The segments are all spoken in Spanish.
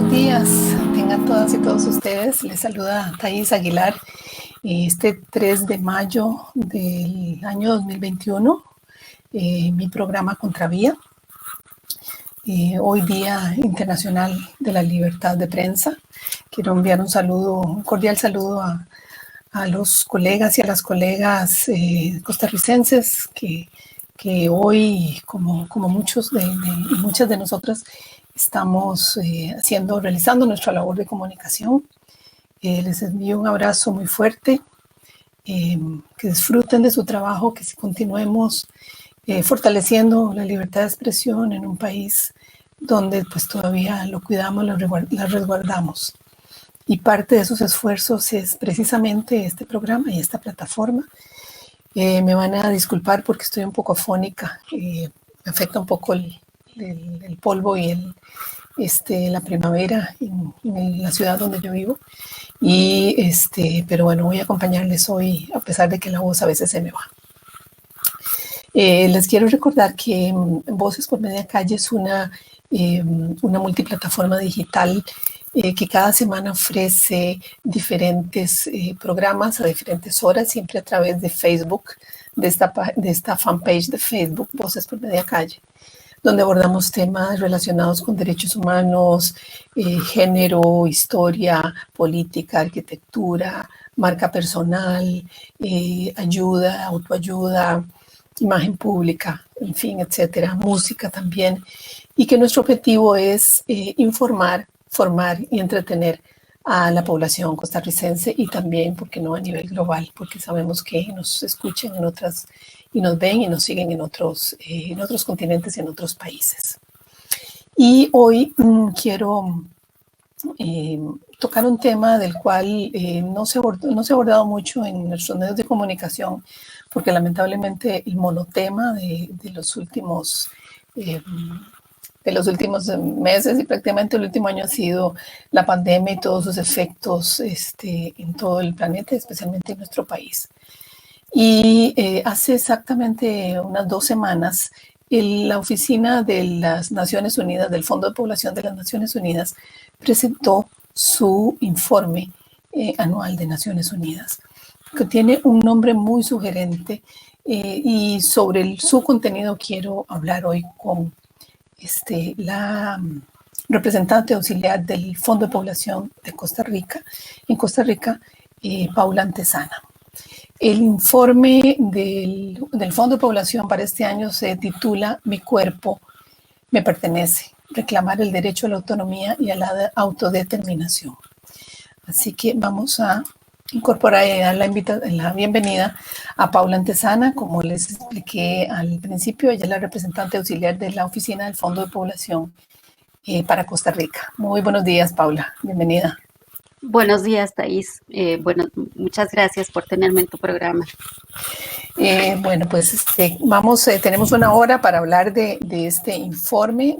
buenos días. Tengan todas y todos ustedes. Les saluda Thais Aguilar. Este 3 de mayo del año 2021, mi programa Contravía. Hoy Día Internacional de la Libertad de Prensa. Quiero enviar un cordial saludo a los colegas y a las colegas costarricenses que hoy, como muchos y muchas de nosotras, estamos realizando nuestra labor de comunicación. Les envío un abrazo muy fuerte, que disfruten de su trabajo, que continuemos fortaleciendo la libertad de expresión en un país donde pues todavía lo cuidamos, la resguardamos. Y parte de esos esfuerzos es precisamente este programa y esta plataforma. Me van a disculpar porque estoy un poco afónica, me afecta un poco el polvo y la primavera en la ciudad donde yo vivo. Pero bueno, voy a acompañarles hoy a pesar de que la voz a veces se me va. Les quiero recordar que Voces por Media Calle es una multiplataforma digital que cada semana ofrece diferentes programas a diferentes horas, siempre a través de Facebook, de esta fanpage de Facebook, Voces por Media Calle, donde abordamos temas relacionados con derechos humanos, género, historia, política, arquitectura, marca personal, ayuda, autoayuda, imagen pública, en fin, etcétera, música también, y que nuestro objetivo es informar, formar y entretener a la población costarricense y también, ¿por qué no?, a nivel global, porque sabemos que nos escuchan en otras y nos ven y nos siguen en otros continentes y en otros países. Y hoy quiero tocar un tema del cual no se ha abordado mucho en nuestros medios de comunicación, porque lamentablemente el monotema de los últimos meses y prácticamente el último año ha sido la pandemia y todos sus efectos en todo el planeta, especialmente en nuestro país. Y hace exactamente unas 2 semanas, la Oficina de las Naciones Unidas, del Fondo de Población de las Naciones Unidas, presentó su informe anual de Naciones Unidas, que tiene un nombre muy sugerente, y sobre su contenido quiero hablar hoy con la representante auxiliar del Fondo de Población de Costa Rica, Paula Antesana. El informe del Fondo de Población para este año se titula Mi cuerpo me pertenece, reclamar el derecho a la autonomía y a la autodeterminación. Así que vamos a incorporar y dar la bienvenida a Paula Antesana. Como les expliqué al principio, ella es la representante auxiliar de la Oficina del Fondo de Población para Costa Rica. Muy buenos días, Paula. Bienvenida. Buenos días, Thais. Muchas gracias por tenerme en tu programa. Bueno, pues tenemos una hora para hablar de este informe.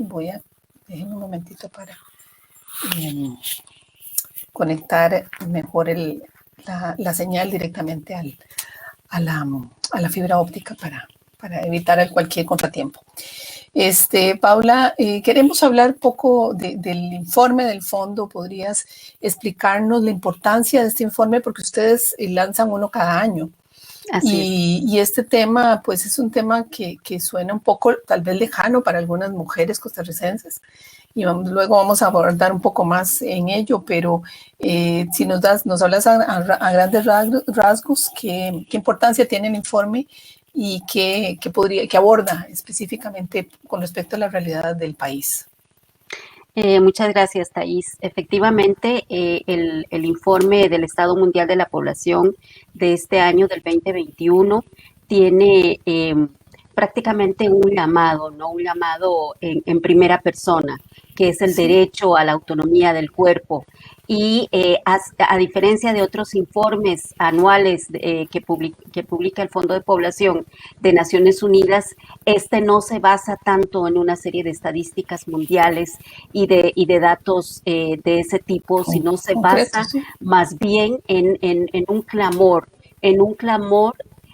Déjenme un momentito para conectar mejor la señal directamente a la fibra óptica para evitar cualquier contratiempo. Paula, queremos hablar un poco del informe del fondo. ¿Podrías explicarnos la importancia de este informe? Porque ustedes lanzan uno cada año. Y este tema, pues es un tema que suena un poco tal vez lejano para algunas mujeres costarricenses, y luego vamos a abordar un poco más en ello, pero si nos hablas a grandes rasgos, ¿qué importancia tiene el informe y qué aborda específicamente con respecto a la realidad del país? Muchas gracias, Thais. Efectivamente, el informe del Estado Mundial de la Población de este año, del 2021, tiene prácticamente un llamado, ¿no? Un llamado en primera persona, que es el derecho a la autonomía del cuerpo. Y a diferencia de otros informes anuales que publica el Fondo de Población de Naciones Unidas, este no se basa tanto en una serie de estadísticas mundiales y de datos de ese tipo, sino se basa más bien en un clamor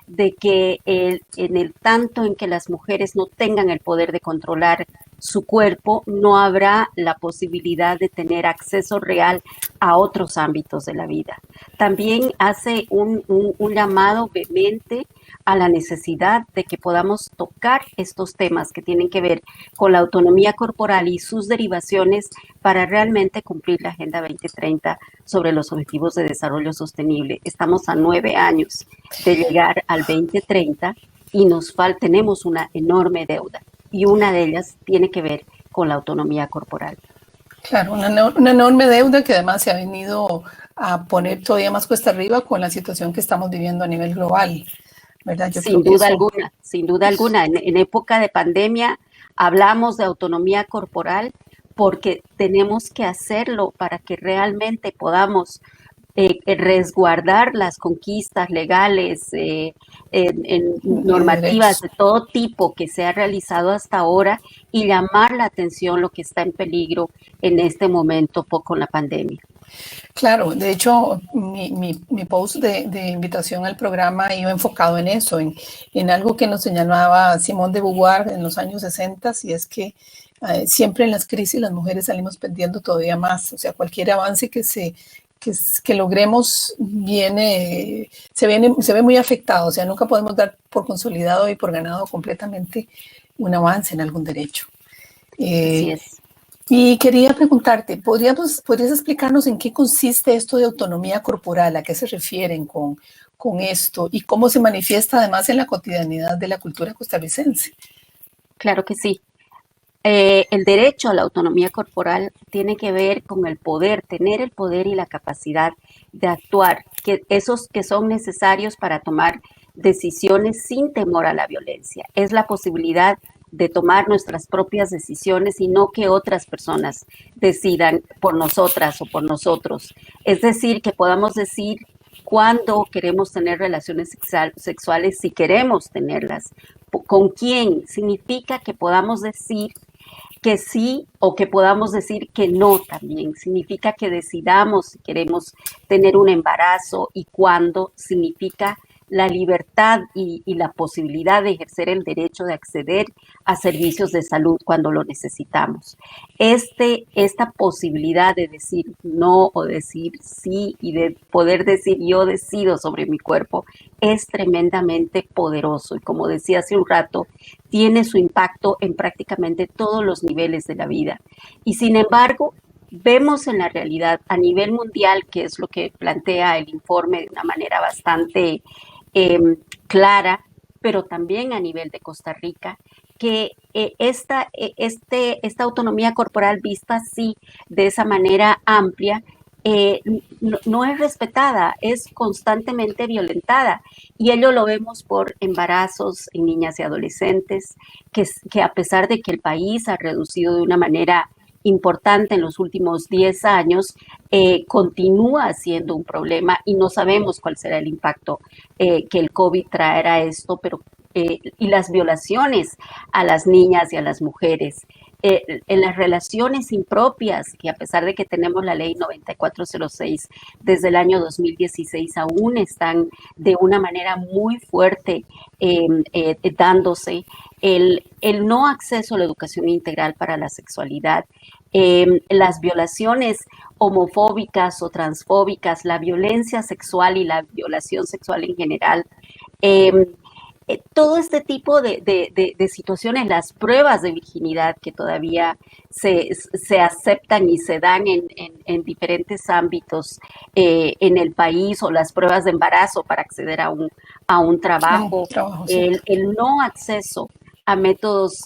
de que en el tanto en que las mujeres no tengan el poder de controlar su cuerpo, no habrá la posibilidad de tener acceso real a otros ámbitos de la vida. También hace un llamado vehemente a la necesidad de que podamos tocar estos temas que tienen que ver con la autonomía corporal y sus derivaciones para realmente cumplir la Agenda 2030 sobre los Objetivos de Desarrollo Sostenible. Estamos a 9 años de llegar al 2030 y tenemos una enorme deuda, y una de ellas tiene que ver con la autonomía corporal. Claro, una enorme deuda que además se ha venido a poner todavía más cuesta arriba con la situación que estamos viviendo a nivel global, ¿verdad? Yo creo Sin que duda eso... alguna, sin duda alguna. En época de pandemia hablamos de autonomía corporal porque tenemos que hacerlo para que realmente podamos resguardar las conquistas legales, normativas de todo tipo que se ha realizado hasta ahora, y llamar la atención lo que está en peligro en este momento con la pandemia. Claro, de hecho, mi post de invitación al programa iba enfocado en eso, en algo que nos señalaba Simone de Beauvoir en los años 60, y es que siempre en las crisis las mujeres salimos perdiendo todavía más. O sea, cualquier avance que logremos se ve muy afectado. O sea, nunca podemos dar por consolidado y por ganado completamente un avance en algún derecho. Así es. Y quería preguntarte, ¿podrías explicarnos en qué consiste esto de autonomía corporal? ¿A qué se refieren con esto? ¿Y cómo se manifiesta además en la cotidianidad de la cultura costarricense? Claro que sí. El derecho a la autonomía corporal tiene que ver con el poder, tener el poder y la capacidad de actuar, esos que son necesarios para tomar decisiones sin temor a la violencia. Es la posibilidad de tomar nuestras propias decisiones y no que otras personas decidan por nosotras o por nosotros. Es decir, que podamos decir cuándo queremos tener relaciones sexuales, si queremos tenerlas, con quién. Significa que podamos decir que sí o que podamos decir que no también. Significa que decidamos si queremos tener un embarazo y cuándo. Significa la libertad y la posibilidad de ejercer el derecho de acceder a servicios de salud cuando lo necesitamos. Esta posibilidad de decir no o decir sí y de poder decir yo decido sobre mi cuerpo es tremendamente poderoso, y como decía hace un rato, tiene su impacto en prácticamente todos los niveles de la vida. Y sin embargo, vemos en la realidad a nivel mundial, que es lo que plantea el informe de una manera bastante clara, pero también a nivel de Costa Rica, que esta autonomía corporal vista así, de esa manera amplia, no es respetada, es constantemente violentada. Y ello lo vemos por embarazos en niñas y adolescentes, que a pesar de que el país ha reducido de una manera importante en los últimos 10 años, continúa siendo un problema y no sabemos cuál será el impacto que el COVID traerá a esto, pero y las violaciones a las niñas y a las mujeres. En las relaciones impropias, que a pesar de que tenemos la ley 9406 desde el año 2016, aún están de una manera muy fuerte dándose. El no acceso a la educación integral para la sexualidad, las violaciones homofóbicas o transfóbicas, la violencia sexual y la violación sexual en general, todo este tipo de situaciones, las pruebas de virginidad que todavía se aceptan y se dan en diferentes ámbitos en el país, o las pruebas de embarazo para acceder a un trabajo, el no acceso a métodos,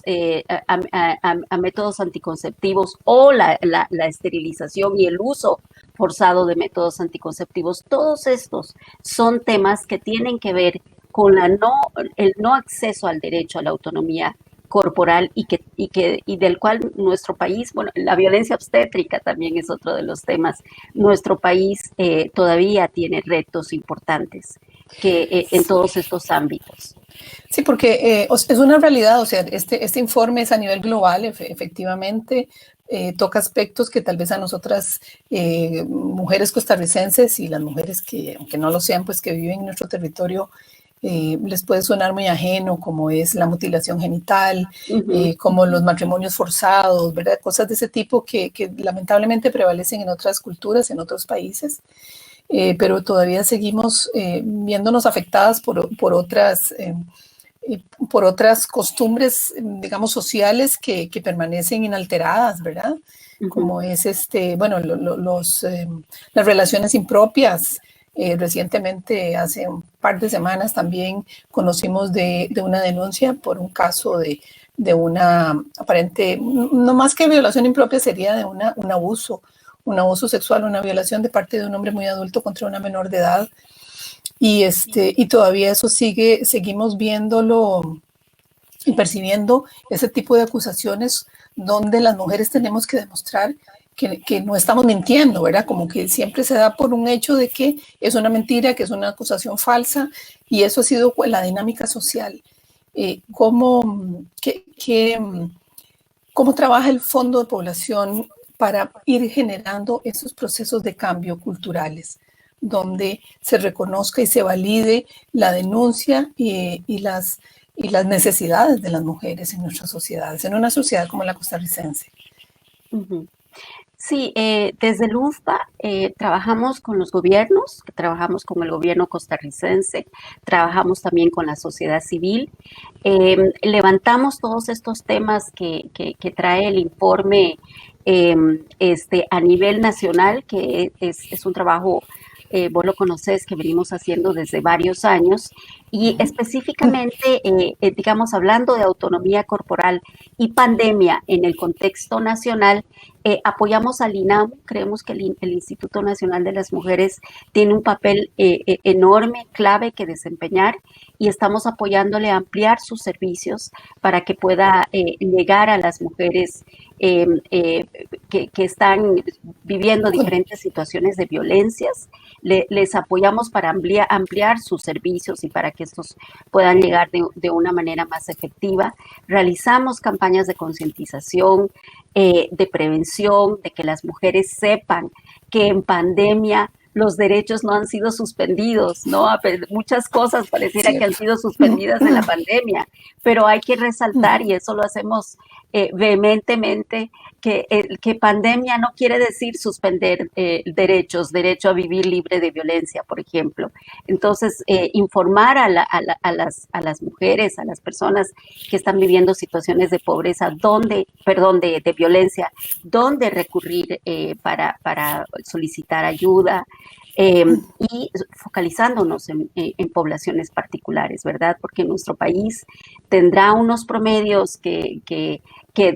a métodos anticonceptivos, o la esterilización y el uso forzado de métodos anticonceptivos. Todos estos son temas que tienen que ver con el no acceso al derecho a la autonomía corporal, y del cual nuestro país, bueno, la violencia obstétrica también es otro de los temas. Nuestro país todavía tiene retos importantes en todos estos ámbitos. Sí, porque es una realidad, o sea, este informe es a nivel global, efectivamente, toca aspectos que tal vez a nosotras, mujeres costarricenses, y las mujeres que, aunque no lo sean, pues que viven en nuestro territorio, les puede sonar muy ajeno, como es la mutilación genital, Ujú. como los matrimonios forzados, ¿verdad? Cosas de ese tipo que lamentablemente prevalecen en otras culturas, en otros países, pero todavía seguimos viéndonos afectadas por otras costumbres, digamos, sociales que permanecen inalteradas, ¿verdad? Ujú. Como es bueno, las relaciones impropias. Recientemente, hace un par de semanas, también conocimos de una denuncia por un caso de una aparente, no más que violación impropia, sería de un abuso sexual, una violación de parte de un hombre muy adulto contra una menor de edad. Y todavía eso seguimos viéndolo y percibiendo ese tipo de acusaciones donde las mujeres tenemos que demostrar que no estamos mintiendo, ¿verdad? Como que siempre se da por un hecho de que es una mentira, que es una acusación falsa, y eso ha sido la dinámica social. ¿Cómo, ¿Cómo trabaja el Fondo de Población para ir generando esos procesos de cambio culturales, donde se reconozca y se valide la denuncia y las necesidades de las mujeres en nuestras sociedades, en una sociedad como la costarricense? Ujú. Sí, desde el UNFPA trabajamos con los gobiernos, trabajamos con el gobierno costarricense, trabajamos también con la sociedad civil. Levantamos todos estos temas que trae el informe a nivel nacional, que es un trabajo, vos lo conocés, que venimos haciendo desde varios años, y específicamente, digamos, hablando de autonomía corporal y pandemia en el contexto nacional, apoyamos al INAMU, creemos que el Instituto Nacional de las Mujeres tiene un papel enorme, clave que desempeñar, y estamos apoyándole a ampliar sus servicios para que pueda llegar a las mujeres eh, eh, que están viviendo diferentes situaciones de violencias. Les apoyamos para ampliar sus servicios y para que estos puedan llegar de una manera más efectiva. Realizamos campañas de concientización, de prevención, de que las mujeres sepan que en pandemia los derechos no han sido suspendidos, ¿no? Muchas cosas pareciera que han Cierto. sido suspendidas en la pandemia, pero hay que resaltar, y eso lo hacemos vehementemente, que pandemia no quiere decir suspender derecho a vivir libre de violencia, por ejemplo. Entonces, informar a las mujeres, a las personas que están viviendo situaciones de pobreza, de violencia, dónde recurrir para solicitar ayuda, eh, y focalizándonos en poblaciones particulares, ¿verdad? Porque nuestro país tendrá unos promedios que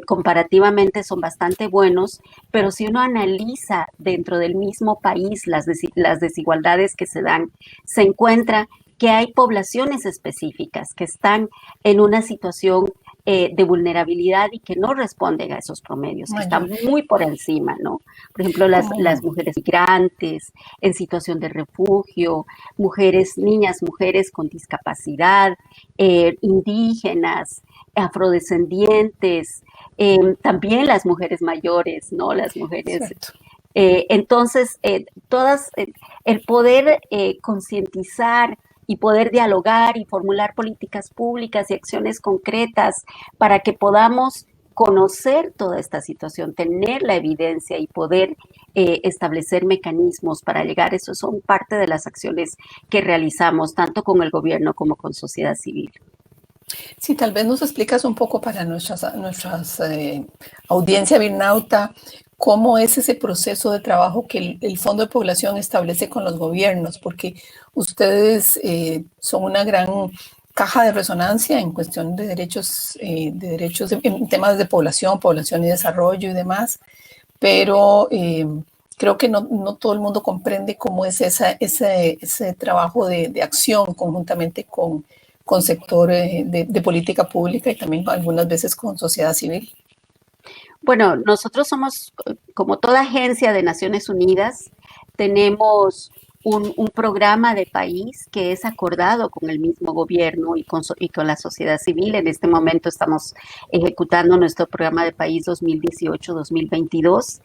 comparativamente son bastante buenos, pero si uno analiza dentro del mismo país las desigualdades que se dan, se encuentra que hay poblaciones específicas que están en una situación de vulnerabilidad y que no responden a esos promedios, que están Mayor. muy por encima, ¿no? Por ejemplo, las Como, mujeres migrantes en situación de refugio, niñas, mujeres con discapacidad, indígenas, afrodescendientes, también las mujeres mayores, ¿no? Las mujeres. cierto. Entonces, el poder concientizar y poder dialogar y formular políticas públicas y acciones concretas para que podamos conocer toda esta situación, tener la evidencia y poder establecer mecanismos para llegar a eso, son parte de las acciones que realizamos tanto con el gobierno como con sociedad civil. Sí, tal vez nos explicas un poco para nuestras audiencia birnauta cómo es ese proceso de trabajo que el Fondo de Población establece con los gobiernos, porque ustedes son una gran caja de resonancia en cuestión de derechos en temas de población y desarrollo y demás, pero creo que no todo el mundo comprende cómo es ese trabajo de acción conjuntamente con sector de política pública y también algunas veces con sociedad civil. Bueno, nosotros somos, como toda agencia de Naciones Unidas, tenemos un programa de país que es acordado con el mismo gobierno y con la sociedad civil. En este momento estamos ejecutando nuestro programa de país 2018-2022.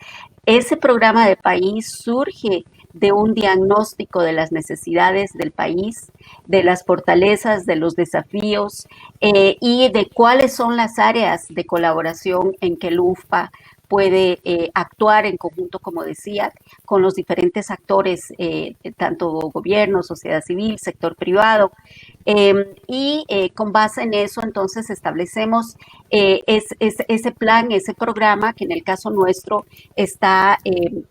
Ese programa de país surge de un diagnóstico de las necesidades del país, de las fortalezas, de los desafíos y de cuáles son las áreas de colaboración en que el UNFPA puede actuar en conjunto, como decía, con los diferentes actores, tanto gobierno, sociedad civil, sector privado, con base en eso entonces establecemos ese plan, ese programa que en el caso nuestro está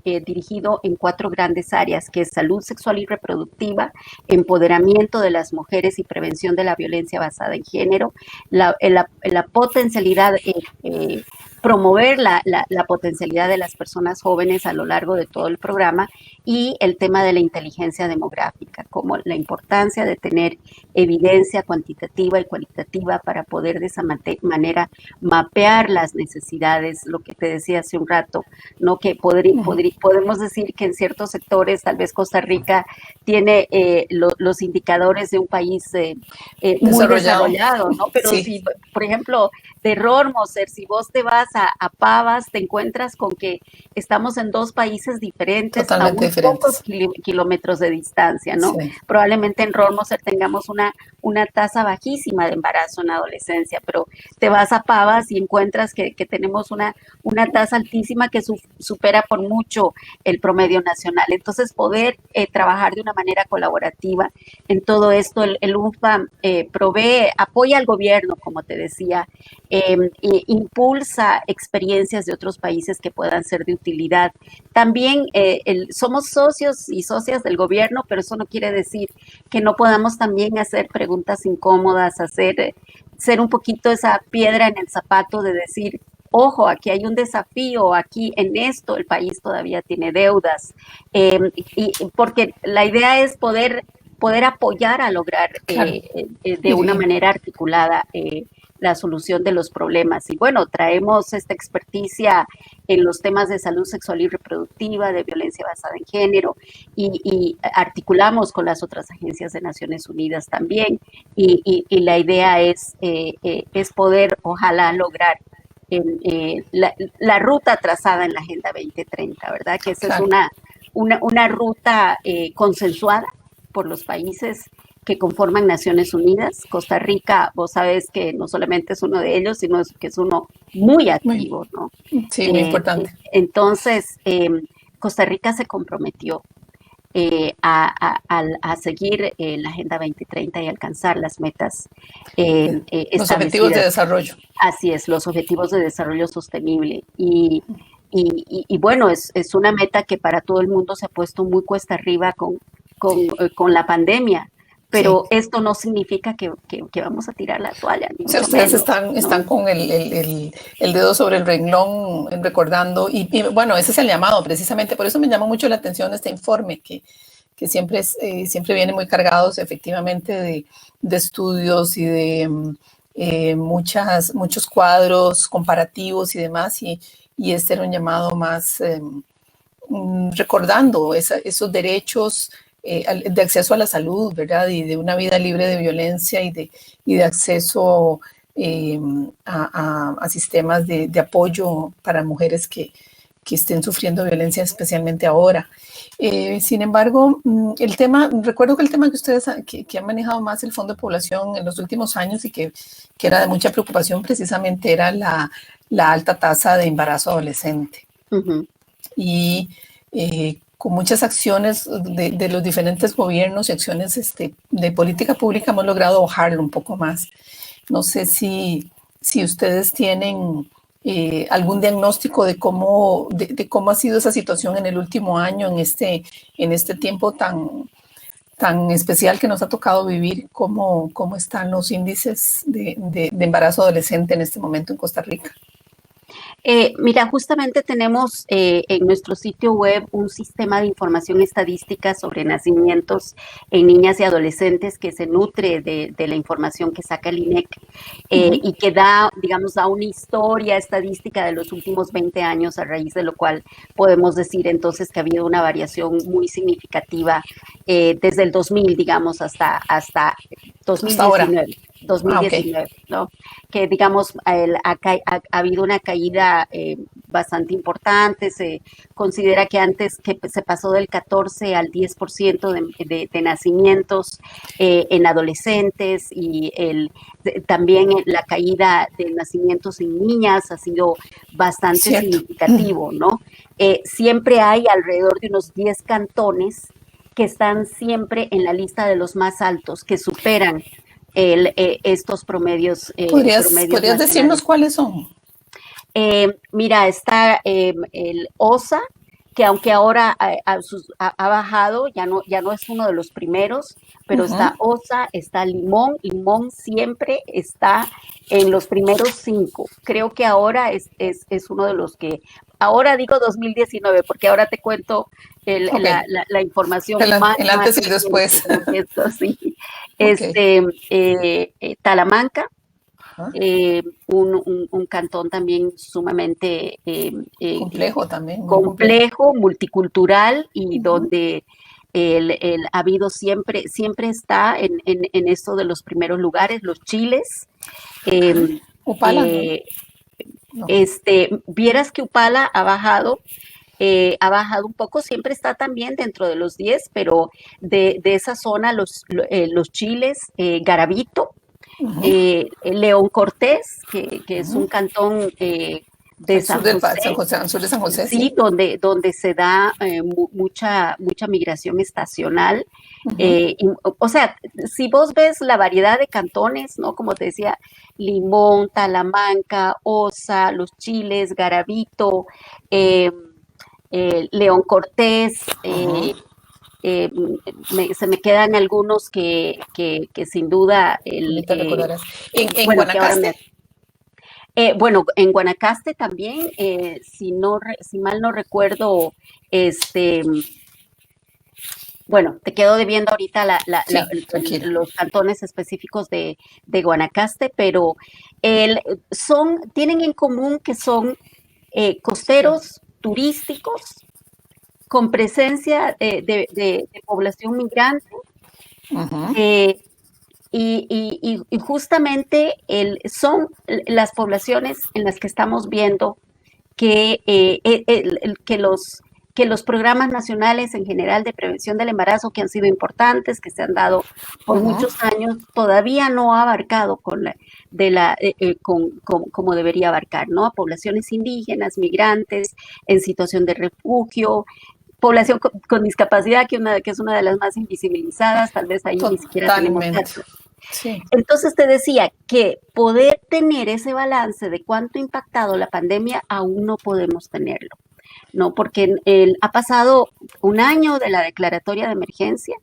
dirigido en 4 grandes áreas, que es salud sexual y reproductiva, empoderamiento de las mujeres y prevención de la violencia basada en género, la potencialidad promover la potencialidad de las personas jóvenes a lo largo de todo el programa y el tema de la inteligencia demográfica, como la importancia de tener evidencia cuantitativa y cualitativa para poder de esa manera mapear las necesidades, lo que te decía hace un rato, ¿no? Que podemos decir que en ciertos sectores, tal vez Costa Rica tiene los indicadores de un país muy desarrollado, ¿no? Pero sí. Si, por ejemplo, de Rormoser, si vos te vas a Pavas, te encuentras con que estamos en 2 países diferentes, totalmente a unos pocos kilómetros de distancia, ¿no? Sí. Probablemente en Rormoser tengamos una tasa bajísima de embarazo en adolescencia, pero te vas a Pavas y encuentras que tenemos una tasa altísima que supera por mucho el promedio nacional. Entonces, poder trabajar de una manera colaborativa en todo esto, el UNFPA apoya al gobierno, como te decía, impulsa experiencias de otros países que puedan ser de utilidad. También somos socios y socias del gobierno, pero eso no quiere decir que no podamos también hacer preguntas incómodas, ser un poquito esa piedra en el zapato de decir, ojo, aquí hay un desafío, aquí en esto el país todavía tiene deudas, y porque la idea es poder apoyar a lograr de una manera articulada la solución de los problemas. Y bueno, traemos esta experticia en los temas de salud sexual y reproductiva, de violencia basada en género, y articulamos con las otras agencias de Naciones Unidas también, y la idea es poder, ojalá, lograr la ruta trazada en la Agenda 2030, ¿verdad? Que esa es una ruta consensuada por los países que conforman Naciones Unidas. Costa Rica, vos sabés que no solamente es uno de ellos, sino que es uno muy activo, ¿no? Sí, muy importante. Entonces, Costa Rica se comprometió a seguir la Agenda 2030 y alcanzar las metas los objetivos de desarrollo. Así es, los objetivos de desarrollo sostenible. Y bueno, es una meta que para todo el mundo se ha puesto muy cuesta arriba con la pandemia. Pero esto no significa que vamos a tirar la toalla. O sea, ustedes están con el dedo sobre el renglón recordando, y bueno, ese es el llamado precisamente. Por eso me llama mucho la atención este informe, que siempre viene muy cargados efectivamente de estudios y de muchos cuadros comparativos y demás, y este era un llamado más recordando esos derechos de acceso a la salud, ¿verdad? Y de una vida libre de violencia y de acceso a sistemas de apoyo para mujeres que estén sufriendo violencia, especialmente ahora. Sin embargo, recuerdo que el tema que ustedes que han manejado más el Fondo de Población en los últimos años y que era de mucha preocupación precisamente era la alta tasa de embarazo adolescente. Uh-huh. Y con muchas acciones de los diferentes gobiernos y acciones de política pública hemos logrado bajarlo un poco más. No sé si ustedes tienen algún diagnóstico de cómo ha sido esa situación en el último año, en este tiempo tan especial que nos ha tocado vivir, cómo están los índices de embarazo adolescente en este momento en Costa Rica. Mira, justamente tenemos en nuestro sitio web un sistema de información estadística sobre nacimientos en niñas y adolescentes que se nutre de la información que saca el INEC y que da una historia estadística de los últimos 20 años, a raíz de lo cual podemos decir entonces que ha habido una variación muy significativa desde el 2000, digamos, hasta 2019. 2019, okay. ¿No? Que digamos ha habido una caída bastante importante. Se considera que antes que se pasó del 14 al 10% de nacimientos en adolescentes, y también la caída de nacimientos en niñas ha sido bastante significativo, ¿no? Siempre hay alrededor de unos 10 cantones que están siempre en la lista de los más altos, que superan estos promedios. ¿Podrías decirnos cuáles son? Mira, está el OSA, que aunque ahora ha bajado, ya no es uno de los primeros, pero está OSA, está Limón. Limón siempre está en los primeros 5. Creo que ahora es uno de los que, ahora digo 2019, porque ahora te cuento la información el antes y después. Esto, sí. Talamanca, un cantón también sumamente complejo, multicultural, y donde ha habido siempre está en esto de los primeros lugares. Los Chiles, Upala, ¿no? Vieras que Upala ha bajado un poco, siempre está también dentro de los 10, pero de esa zona, los Chiles, Garavito, León Cortés, que es un cantón de San José, al sur de San José, sí, donde se da mucha migración estacional. O sea, si vos ves la variedad de cantones, ¿no? Como te decía, Limón, Talamanca, Osa, Los Chiles, Garavito, León Cortés, se me quedan algunos que sin duda ¿En Guanacaste? Bueno, en Guanacaste también, si mal no recuerdo, bueno, te quedo debiendo ahorita los cantones específicos de Guanacaste, pero tienen en común que son costeros, turísticos, con presencia de población migrante, y justamente son las poblaciones en las que estamos viendo que los programas nacionales en general de prevención del embarazo, que han sido importantes, que se han dado por muchos años, todavía no ha abarcado como debería abarcar, ¿no? A poblaciones indígenas, migrantes, en situación de refugio, población con discapacidad, que es una de las más invisibilizadas, tal vez ahí ni siquiera tenemos datos. Sí. Entonces te decía que poder tener ese balance de cuánto ha impactado la pandemia, aún no podemos tenerlo, ¿no? Porque ha pasado un año de la declaratoria de emergencia.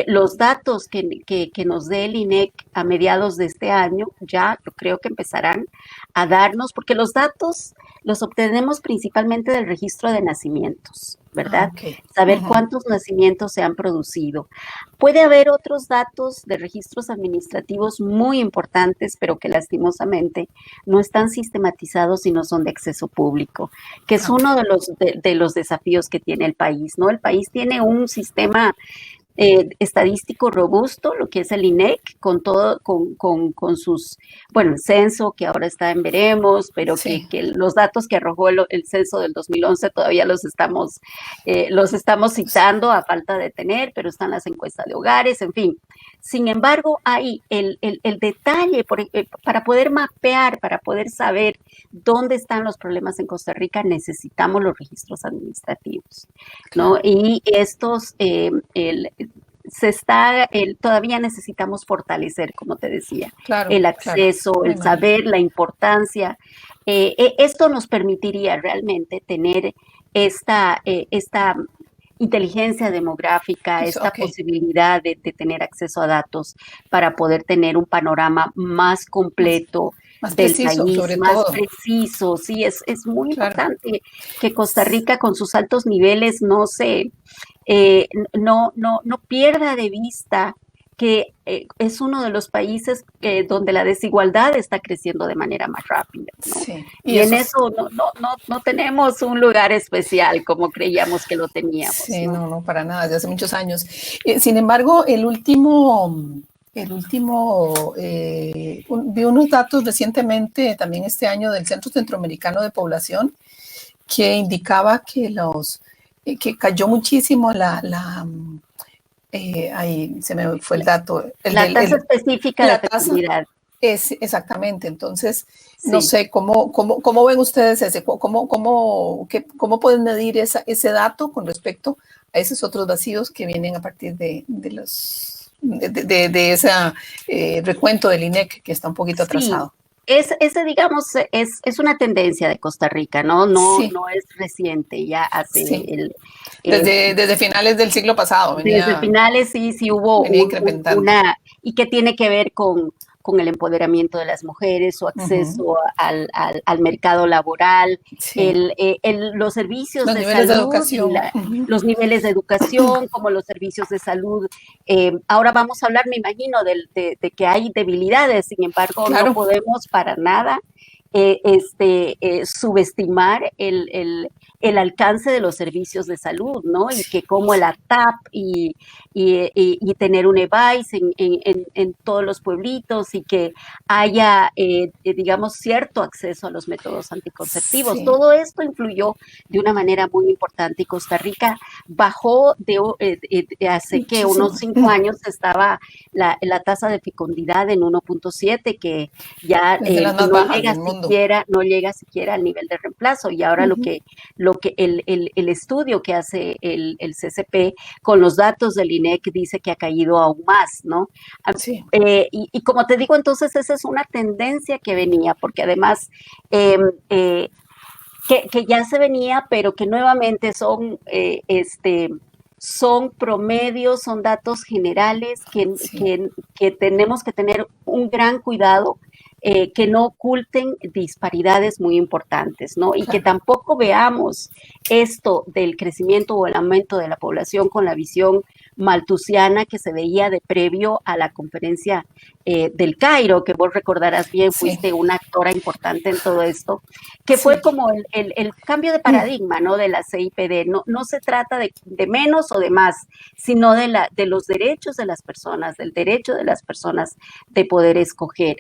Los datos que nos dé el INEC a mediados de este año ya yo creo que empezarán a darnos, porque los datos los obtenemos principalmente del registro de nacimientos, ¿verdad? Saber cuántos nacimientos se han producido. Puede haber otros datos de registros administrativos muy importantes, pero que lastimosamente no están sistematizados y no son de acceso público, que es uno de los desafíos que tiene el país, ¿no? El país tiene un sistema estadístico robusto, lo que es el INEC, con sus, bueno, el censo, que ahora está en veremos, pero que los datos que arrojó el censo del 2011 todavía los estamos citando a falta de tener, pero están las encuestas de hogares, en fin. Sin embargo, hay el detalle para poder mapear, para poder saber dónde están los problemas en Costa Rica, necesitamos los registros administrativos, ¿no? Y estos, todavía necesitamos fortalecer, como te decía, el acceso, el saber, la importancia. Esto nos permitiría realmente tener esta inteligencia demográfica, esta posibilidad de tener acceso a datos para poder tener un panorama más completo más del preciso, país, sobre más todo. preciso. Sí, es muy importante que Costa Rica, con sus altos niveles, no pierda de vista que es uno de los países donde la desigualdad está creciendo de manera más rápida, ¿no? Sí. Y en eso no tenemos un lugar especial como creíamos que lo teníamos. Sí, no, para nada, desde hace muchos años. Sin embargo, el último El último, vi unos datos recientemente, también este año, del Centro Centroamericano de Población, que indicaba que que cayó muchísimo ahí se me fue el dato. La tasa específica de La tasa fecundidad. es exactamente. Entonces, no Sí. sé cómo ven ustedes ese, cómo pueden medir ese dato con respecto a esos otros vacíos que vienen a partir de ese recuento del INEC que está un poquito Sí, atrasado. ese, digamos, es una tendencia de Costa Rica, ¿no? No, Sí, no es reciente, ya hace sí. eh, Desde finales del siglo pasado desde finales sí hubo venía incrementando. y que tiene que ver con el empoderamiento de las mujeres, su Uh -huh. acceso al mercado laboral, Sí. los servicios Los de niveles de salud educación. Uh -huh. los niveles de educación, como los servicios de salud. Ahora vamos a hablar, me imagino, de que hay debilidades, sin embargo, no Claro. podemos para nada subestimar el alcance de los servicios de salud, ¿no? Y que como el ATAP y tener un EVAIS en todos los pueblitos y que haya, digamos, cierto acceso a los métodos anticonceptivos. Sí. Todo esto influyó de una manera muy importante y Costa Rica bajó hace que unos 5 años estaba la tasa de fecundidad en 1.7, que ya Desde las más bajas del mundo. no llega siquiera al nivel de reemplazo. Y ahora lo que el estudio que hace el CCP con los datos del INEC dice que ha caído aún más, ¿no? Sí. Y como te digo, entonces esa es una tendencia que venía, porque además que ya se venía, pero que nuevamente son promedios, son datos generales Sí. que tenemos que tener un gran cuidado, que no oculten disparidades muy importantes, ¿no? Y Claro. que tampoco veamos esto del crecimiento o el aumento de la población con la visión maltusiana que se veía de previo a la conferencia del Cairo, que vos recordarás bien, Sí. fuiste una actora importante en todo esto, que Sí. fue como el cambio de paradigma, ¿no? De la CIPD. No se trata de menos o de más, sino de los derechos de las personas, del derecho de las personas de poder escoger.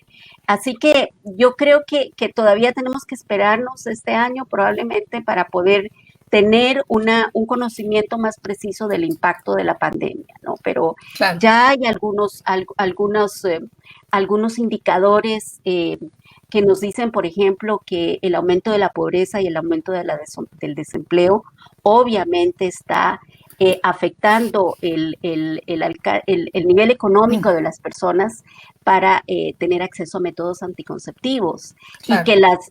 Así que yo creo que todavía tenemos que esperarnos este año probablemente para poder tener un conocimiento más preciso del impacto de la pandemia, ¿no? Pero claro. ya hay algunos indicadores que nos dicen, por ejemplo, que el aumento de la pobreza y el aumento del desempleo obviamente está afectando el nivel económico de las personas para tener acceso a métodos anticonceptivos, Claro.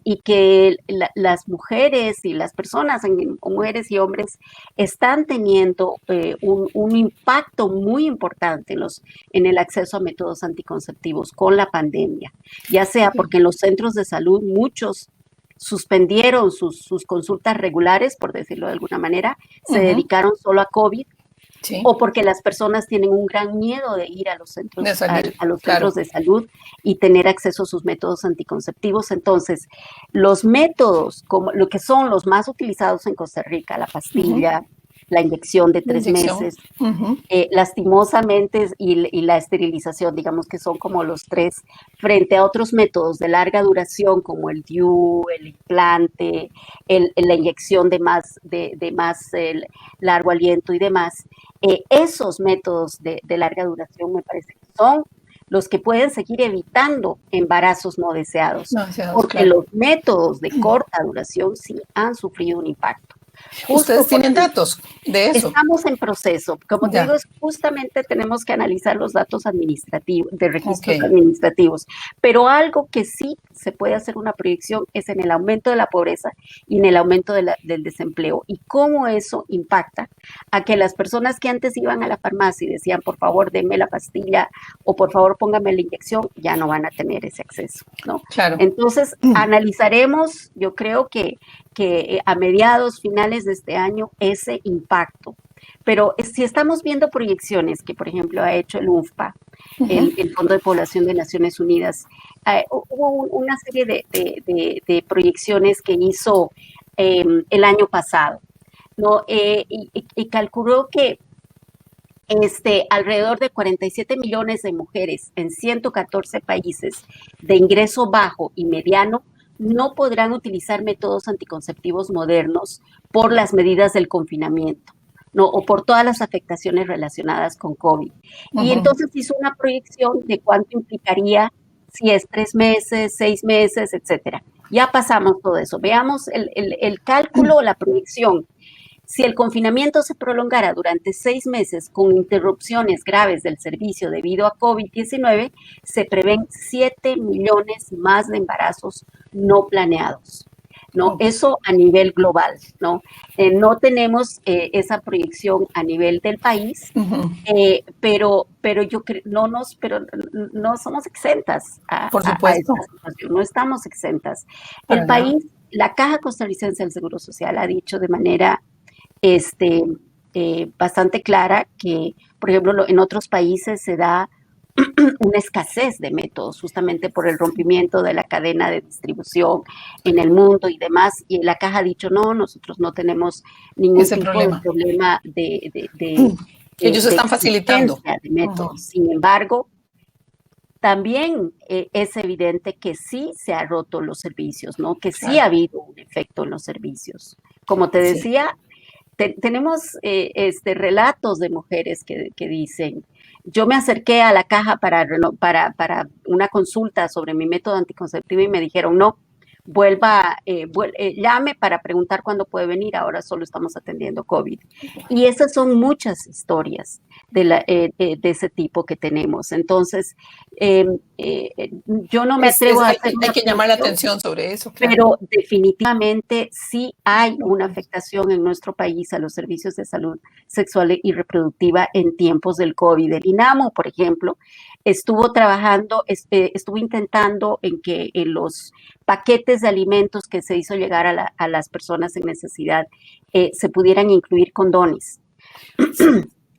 y que las mujeres y las personas, mujeres y hombres, están teniendo un impacto muy importante en el acceso a métodos anticonceptivos con la pandemia, ya sea porque en los centros de salud muchos suspendieron sus consultas regulares, por decirlo de alguna manera, se dedicaron solo a COVID, Sí. o porque las personas tienen un gran miedo de ir a los centros de salud y tener acceso a sus métodos anticonceptivos. Entonces, los métodos, como lo que son los más utilizados en Costa Rica, la pastilla, la inyección de 3 meses, lastimosamente, y la esterilización, digamos que son como los 3, frente a otros métodos de larga duración como el DIU, el implante, la inyección de más largo aliento y demás. Esos métodos de larga duración me parece que son los que pueden seguir evitando embarazos no deseados, porque claro. los métodos de corta duración sí han sufrido un impacto. ¿Ustedes tienen datos de eso? Estamos en proceso. Como te Ya. digo, justamente tenemos que analizar los datos administrativos, de registros administrativos. Pero algo que sí se puede hacer una proyección es en el aumento de la pobreza y en el aumento del desempleo. Y cómo eso impacta a que las personas que antes iban a la farmacia y decían, por favor, denme la pastilla o por favor, póngame la inyección, ya no van a tener ese acceso, ¿no? Claro. Entonces, analizaremos, yo creo que a mediados, finales de este año, ese impacto. Pero si estamos viendo proyecciones que, por ejemplo, ha hecho el UNFPA, el Fondo de Población de Naciones Unidas, hubo una serie de proyecciones que hizo el año pasado, ¿no? Y calculó que Alrededor de 47 millones de mujeres en 114 países de ingreso bajo y mediano no podrán utilizar métodos anticonceptivos modernos por las medidas del confinamiento, ¿no? O por todas las afectaciones relacionadas con COVID. Y entonces hizo una proyección de cuánto implicaría si es 3 meses, 6 meses, etcétera. Ya pasamos todo eso. Veamos el cálculo, la proyección. Si el confinamiento se prolongara durante 6 meses con interrupciones graves del servicio debido a COVID-19, se prevén 7 millones más de embarazos no planeados, ¿no? Eso a nivel global, ¿no? No tenemos esa proyección a nivel del país, pero yo creo, pero no somos exentas Por supuesto. a esta situación, no estamos exentas. El país, la Caja Costarricense del Seguro Social ha dicho de manera bastante clara que, por ejemplo, en otros países se da una escasez de métodos justamente por el rompimiento de la cadena de distribución en el mundo y demás, y la Caja ha dicho, no, nosotros no tenemos ningún tipo de problema ellos están facilitando de métodos. Sin embargo, también es evidente que sí se han roto los servicios, ¿no? Que sí ha habido un efecto en los servicios. Como te decía, tenemos relatos de mujeres que dicen, yo me acerqué a la caja para una consulta sobre mi método anticonceptivo y me dijeron, no, llame para preguntar cuándo puede venir, ahora solo estamos atendiendo COVID. Y esas son muchas historias de ese tipo que tenemos. Entonces, yo no me atrevo a hacer hay que llamar la atención sobre eso. Claro. Pero definitivamente sí hay una afectación en nuestro país a los servicios de salud sexual y reproductiva en tiempos del COVID. El INAMO, por ejemplo, estuvo intentando en que en los paquetes de alimentos que se hizo llegar a las personas en necesidad se pudieran incluir condones.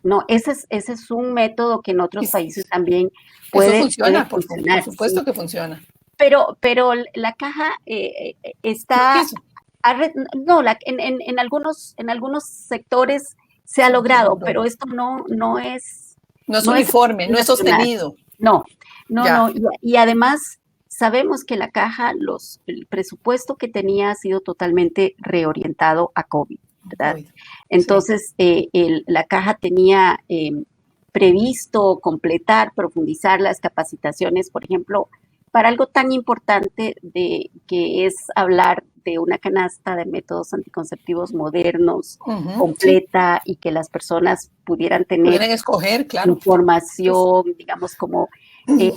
No, ese es un método que en otros países también puede funcionar. Por supuesto que funciona. Pero la caja está... en algunos sectores se ha logrado, pero esto no es... No es uniforme, no es sostenido. No. Y además sabemos que la caja, el presupuesto que tenía ha sido totalmente reorientado a COVID, ¿verdad? Entonces, la caja tenía previsto completar, profundizar las capacitaciones, por ejemplo, para algo tan importante que es hablar de una canasta de métodos anticonceptivos modernos, completa, y que las personas pudieran tener escoger, claro, información, digamos, como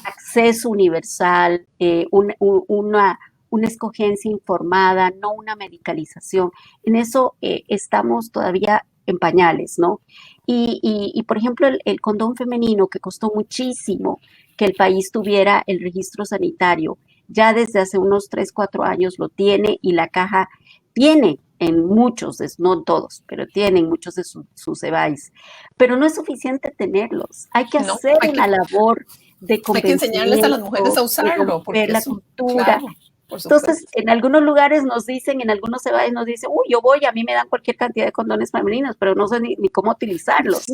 acceso universal, una escogencia informada, no una medicalización. En eso estamos todavía en pañales, ¿no? Y por ejemplo, el condón femenino, que costó muchísimo que el país tuviera el registro sanitario, ya desde hace unos 3, 4 años lo tiene, y la caja tiene en muchos, no todos, pero tienen muchos de sus EBAIS. Pero no es suficiente tenerlos, hay que hacer una labor de convencimiento. Hay que enseñarles a las mujeres a usarlo. Porque la cultura. Claro, entonces, en algunos lugares nos dicen, en algunos EBAIS nos dicen, yo voy, a mí me dan cualquier cantidad de condones femeninos, pero no sé ni cómo utilizarlos.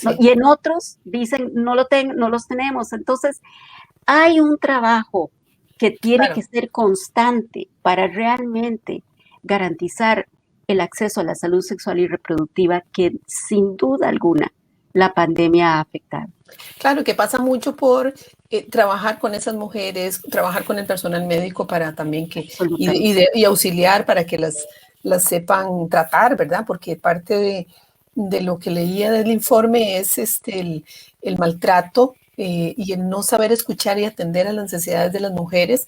¿No? Y en otros dicen, no los tenemos. Entonces, hay un trabajo que tiene que ser constante para realmente garantizar el acceso a la salud sexual y reproductiva, que sin duda alguna la pandemia ha afectado. Claro, que pasa mucho por trabajar con esas mujeres, trabajar con el personal médico para también y auxiliar para que las sepan tratar, ¿verdad? Porque parte de lo que leía del informe es el maltrato y el no saber escuchar y atender a las necesidades de las mujeres,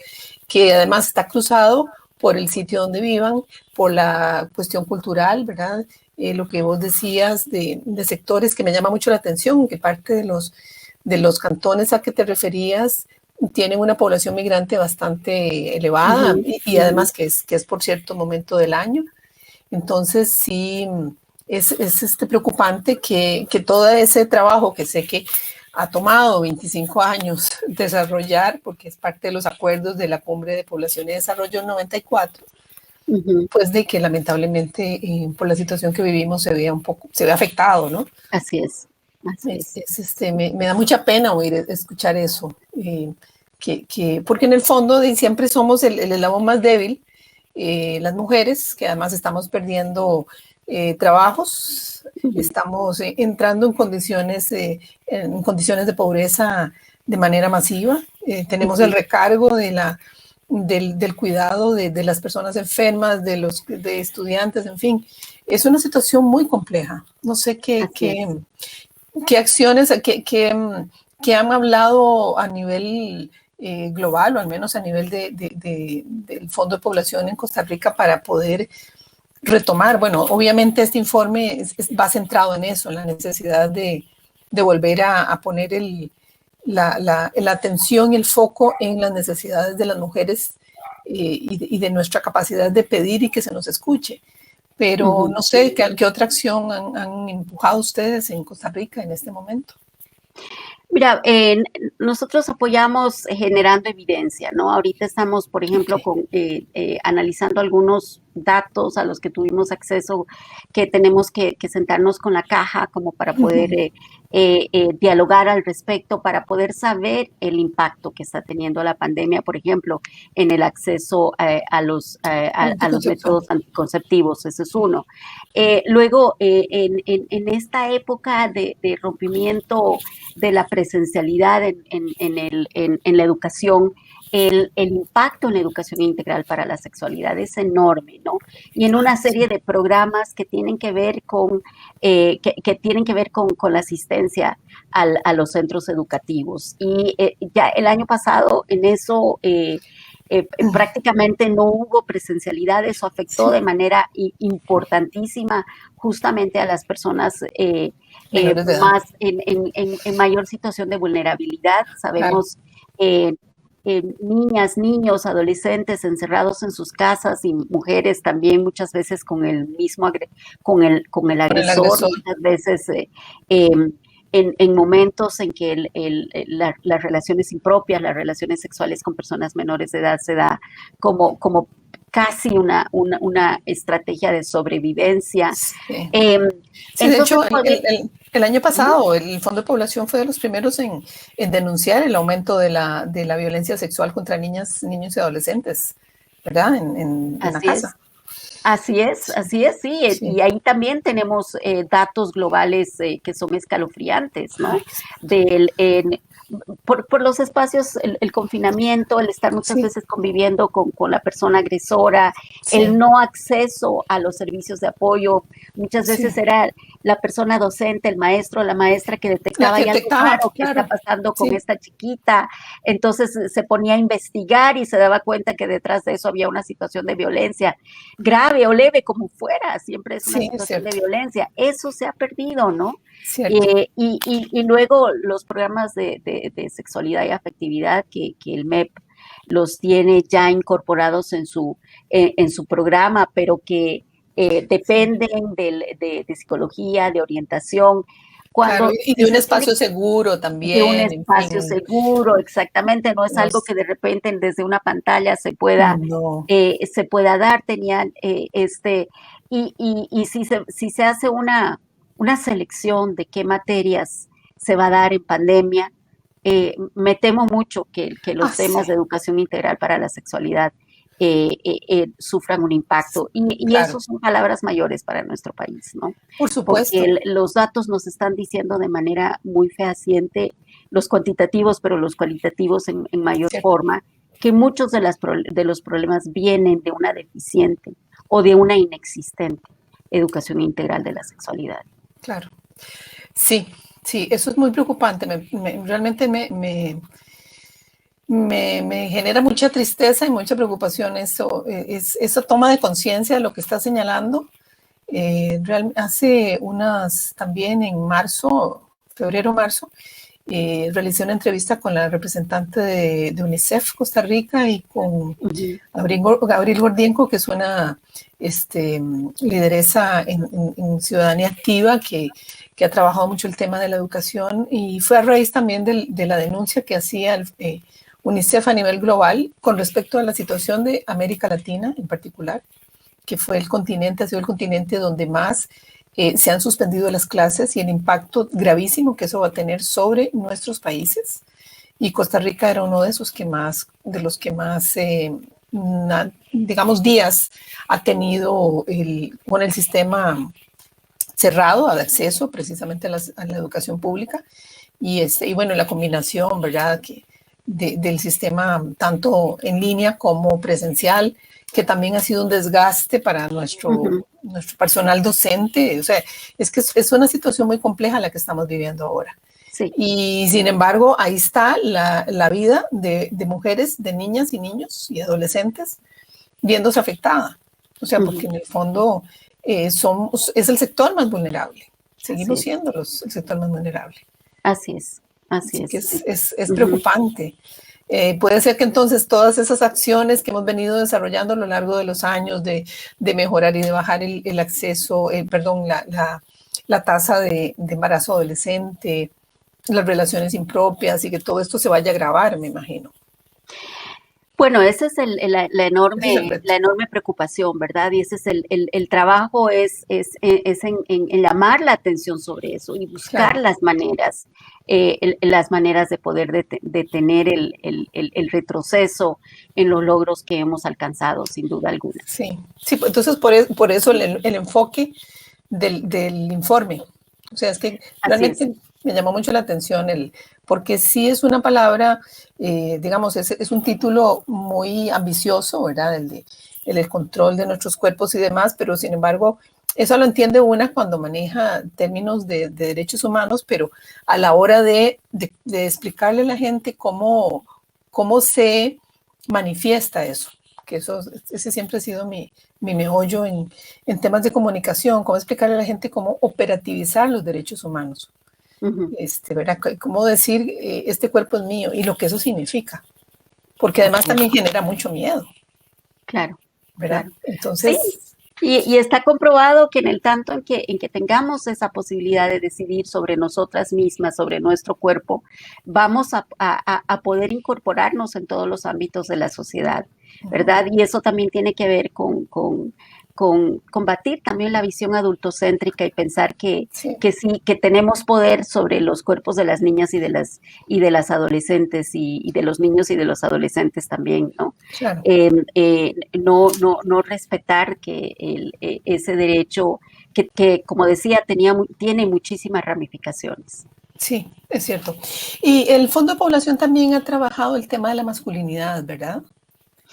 que además está cruzado por el sitio donde vivan, por la cuestión cultural, ¿verdad? Lo que vos decías de sectores que me llama mucho la atención, que parte de los cantones a que te referías tienen una población migrante bastante elevada y además que es por cierto momento del año. Entonces sí, es preocupante que todo ese trabajo que sé que ha tomado 25 años desarrollar, porque es parte de los acuerdos de la Cumbre de Población y Desarrollo 94, pues de que lamentablemente por la situación que vivimos se ve afectado, ¿no? Así es. Así es. Me da mucha pena escuchar eso, porque en el fondo siempre somos el eslabón más débil, las mujeres, que además estamos perdiendo trabajos, estamos entrando en condiciones de pobreza de manera masiva, tenemos el recargo del cuidado de las personas enfermas, de estudiantes, en fin. Es una situación muy compleja. No sé qué acciones, que han hablado a nivel global, o al menos a nivel del Fondo de Población en Costa Rica, para poder retomar. Bueno, obviamente este informe va centrado en eso, en la necesidad de volver a poner la atención y el foco en las necesidades de las mujeres y de nuestra capacidad de pedir y que se nos escuche. Pero no sé, ¿qué otra acción han empujado ustedes en Costa Rica en este momento? Mira, nosotros apoyamos generando evidencia, ¿no? Ahorita estamos, por ejemplo, analizando algunos datos a los que tuvimos acceso, que tenemos que sentarnos con la caja como para poder dialogar al respecto, para poder saber el impacto que está teniendo la pandemia, por ejemplo, en el acceso a los métodos anticonceptivos. Ese es uno. Luego, en esta época de rompimiento de la presencialidad en la educación, el impacto en la educación integral para la sexualidad es enorme, ¿no? Y en una serie de programas que tienen que ver con, con la asistencia a los centros educativos. Y ya el año pasado en eso prácticamente no hubo presencialidad. Eso afectó de manera importantísima justamente a las personas más en mayor situación de vulnerabilidad. Sabemos niñas, niños, adolescentes encerrados en sus casas, y mujeres también muchas veces con el mismo con el agresor, muchas veces en momentos en que las relaciones impropias, las relaciones sexuales con personas menores de edad se da como casi una estrategia de sobrevivencia. Sí. Entonces, de hecho, el año pasado el Fondo de Población fue de los primeros en denunciar el aumento de la violencia sexual contra niñas, niños y adolescentes, ¿verdad? En la casa. Así es, sí. Y ahí también tenemos datos globales que son escalofriantes, ¿no? Por los espacios, el confinamiento, el estar muchas veces conviviendo con la persona agresora, el no acceso a los servicios de apoyo. Muchas veces era la persona docente, el maestro, la maestra que detectaba ya algo raro que está pasando con esta chiquita. Entonces se ponía a investigar y se daba cuenta que detrás de eso había una situación de violencia grave o leve, como fuera. Siempre es una situación de violencia. Eso se ha perdido, ¿no? Y luego los programas de sexualidad y afectividad que el MEP los tiene ya incorporados en su programa, pero que dependen de psicología, de orientación. Y de un espacio seguro también. De un espacio seguro, exactamente. No es algo que de repente desde una pantalla se pueda dar. Tenían y si se hace una selección de qué materias se va a dar en pandemia, me temo mucho que los temas de educación integral para la sexualidad sufran un impacto. Y eso son palabras mayores para nuestro país, ¿no? Por supuesto. Porque los datos nos están diciendo de manera muy fehaciente, los cuantitativos, pero los cualitativos en mayor forma, que muchos de los problemas vienen de una deficiente o de una inexistente educación integral de la sexualidad. Claro. Sí, eso es muy preocupante. Realmente me genera mucha tristeza y mucha preocupación eso, esa toma de conciencia de lo que está señalando. Hace también en febrero-marzo, realicé una entrevista con la representante de UNICEF Costa Rica y con Gabriel Gordienko, que es una lideresa en ciudadanía activa que ha trabajado mucho el tema de la educación, y fue a raíz también de la denuncia que hacía UNICEF a nivel global con respecto a la situación de América Latina en particular, que fue ha sido el continente donde más se han suspendido las clases y el impacto gravísimo que eso va a tener sobre nuestros países. Y Costa Rica era uno de esos de los que más, digamos, días ha tenido con el sistema cerrado de acceso precisamente a la educación pública. Y bueno, la combinación, ¿verdad?, del sistema tanto en línea como presencial, que también ha sido un desgaste para nuestro personal docente. O sea, es que es una situación muy compleja la que estamos viviendo ahora. Sí. Y sin embargo, ahí está la vida de mujeres, de niñas y niños y adolescentes viéndose afectada. O sea, porque en el fondo es el sector más vulnerable. Seguimos siendo el sector más vulnerable. Así es. Así que es preocupante. Puede ser que entonces todas esas acciones que hemos venido desarrollando a lo largo de los años de mejorar y de bajar el acceso, la tasa de embarazo adolescente, las relaciones impropias y que todo esto se vaya a agravar, me imagino. Bueno, esa es la enorme preocupación, ¿verdad? Y ese es el trabajo es en llamar la atención sobre eso y buscar las maneras de poder detener el retroceso en los logros que hemos alcanzado, sin duda alguna. Sí, entonces por eso el enfoque del informe. O sea, es que realmente me llamó mucho la atención porque sí es una palabra, digamos, es un título muy ambicioso, ¿verdad? El control de nuestros cuerpos y demás, pero sin embargo, eso lo entiende una cuando maneja términos de derechos humanos, pero a la hora de explicarle a la gente cómo se manifiesta eso, que ese siempre ha sido mi meollo en temas de comunicación, cómo explicarle a la gente cómo operativizar los derechos humanos. ¿Verdad? Cómo decir, este cuerpo es mío y lo que eso significa, porque además también genera mucho miedo. Claro. ¿Verdad? Claro. Entonces... Sí. Y está comprobado que en el tanto en que tengamos esa posibilidad de decidir sobre nosotras mismas, sobre nuestro cuerpo, vamos a poder incorporarnos en todos los ámbitos de la sociedad, ¿verdad? Y eso también tiene que ver con combatir también la visión adultocéntrica y pensar que tenemos poder sobre los cuerpos de las niñas y de las adolescentes y de los niños y de los adolescentes también, ¿no? Claro. No respetar que ese derecho que, como decía, tiene muchísimas ramificaciones. Sí, es cierto. Y el Fondo de Población también ha trabajado el tema de la masculinidad, ¿verdad?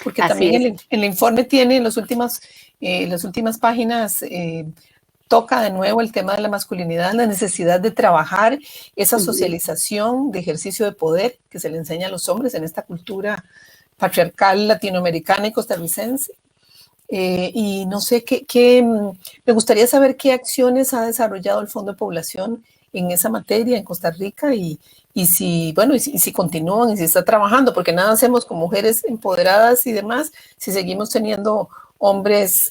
Porque también el informe tiene en las últimas páginas, toca de nuevo el tema de la masculinidad, la necesidad de trabajar esa socialización de ejercicio de poder que se le enseña a los hombres en esta cultura patriarcal latinoamericana y costarricense. Y no sé me gustaría saber qué acciones ha desarrollado el Fondo de Población en esa materia en Costa Rica y si continúan y si está trabajando, porque nada hacemos con mujeres empoderadas y demás si seguimos teniendo hombres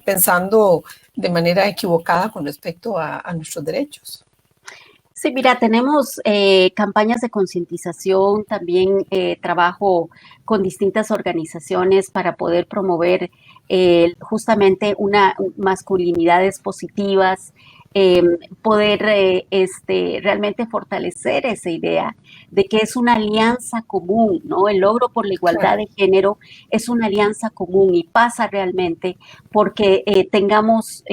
pensando de manera equivocada con respecto a nuestros derechos. Sí, mira, tenemos campañas de concientización, también trabajo con distintas organizaciones para poder promover justamente masculinidades positivas, poder realmente fortalecer esa idea de que es una alianza común, ¿no? El logro por la igualdad de género es una alianza común y pasa realmente porque tengamos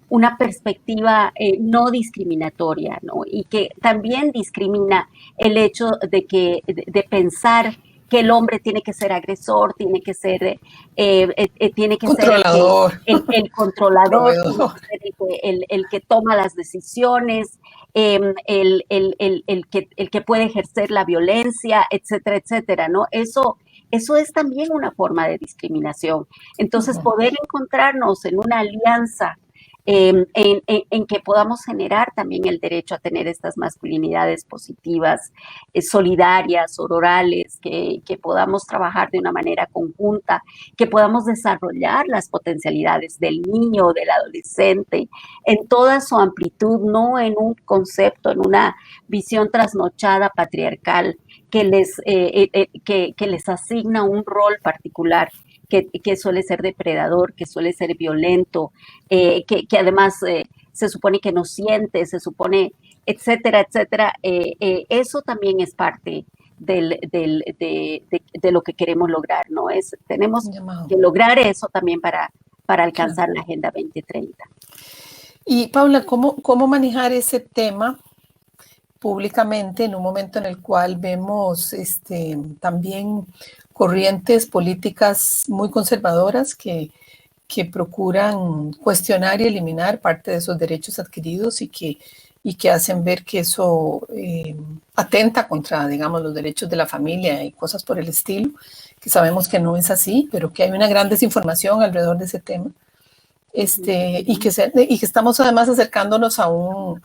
una perspectiva no discriminatoria, ¿no? Y que también discrimina el hecho de pensar que el hombre tiene que ser agresor, tiene que ser controlador, el controlador, el que toma las decisiones, el que puede ejercer la violencia, etcétera, etcétera, ¿no? Eso es también una forma de discriminación. Entonces, poder encontrarnos en una alianza en que podamos generar también el derecho a tener estas masculinidades positivas, solidarias, orales, que podamos trabajar de una manera conjunta, que podamos desarrollar las potencialidades del niño, del adolescente, en toda su amplitud, no en un concepto, en una visión trasnochada patriarcal que les asigna un rol particular, que suele ser depredador, que suele ser violento, que además se supone que no siente, se supone, etcétera, etcétera. Eso también es parte de lo que queremos lograr, ¿no? Tenemos Llamado. que lograr eso también para Claro. alcanzar la Agenda 2030. Y Paula, ¿cómo manejar ese tema públicamente en un momento en el cual vemos también corrientes políticas muy conservadoras que procuran cuestionar y eliminar parte de esos derechos adquiridos y que hacen ver que eso atenta contra, digamos, los derechos de la familia y cosas por el estilo, que sabemos que no es así, pero que hay una gran desinformación alrededor de ese tema? Y que estamos además acercándonos a un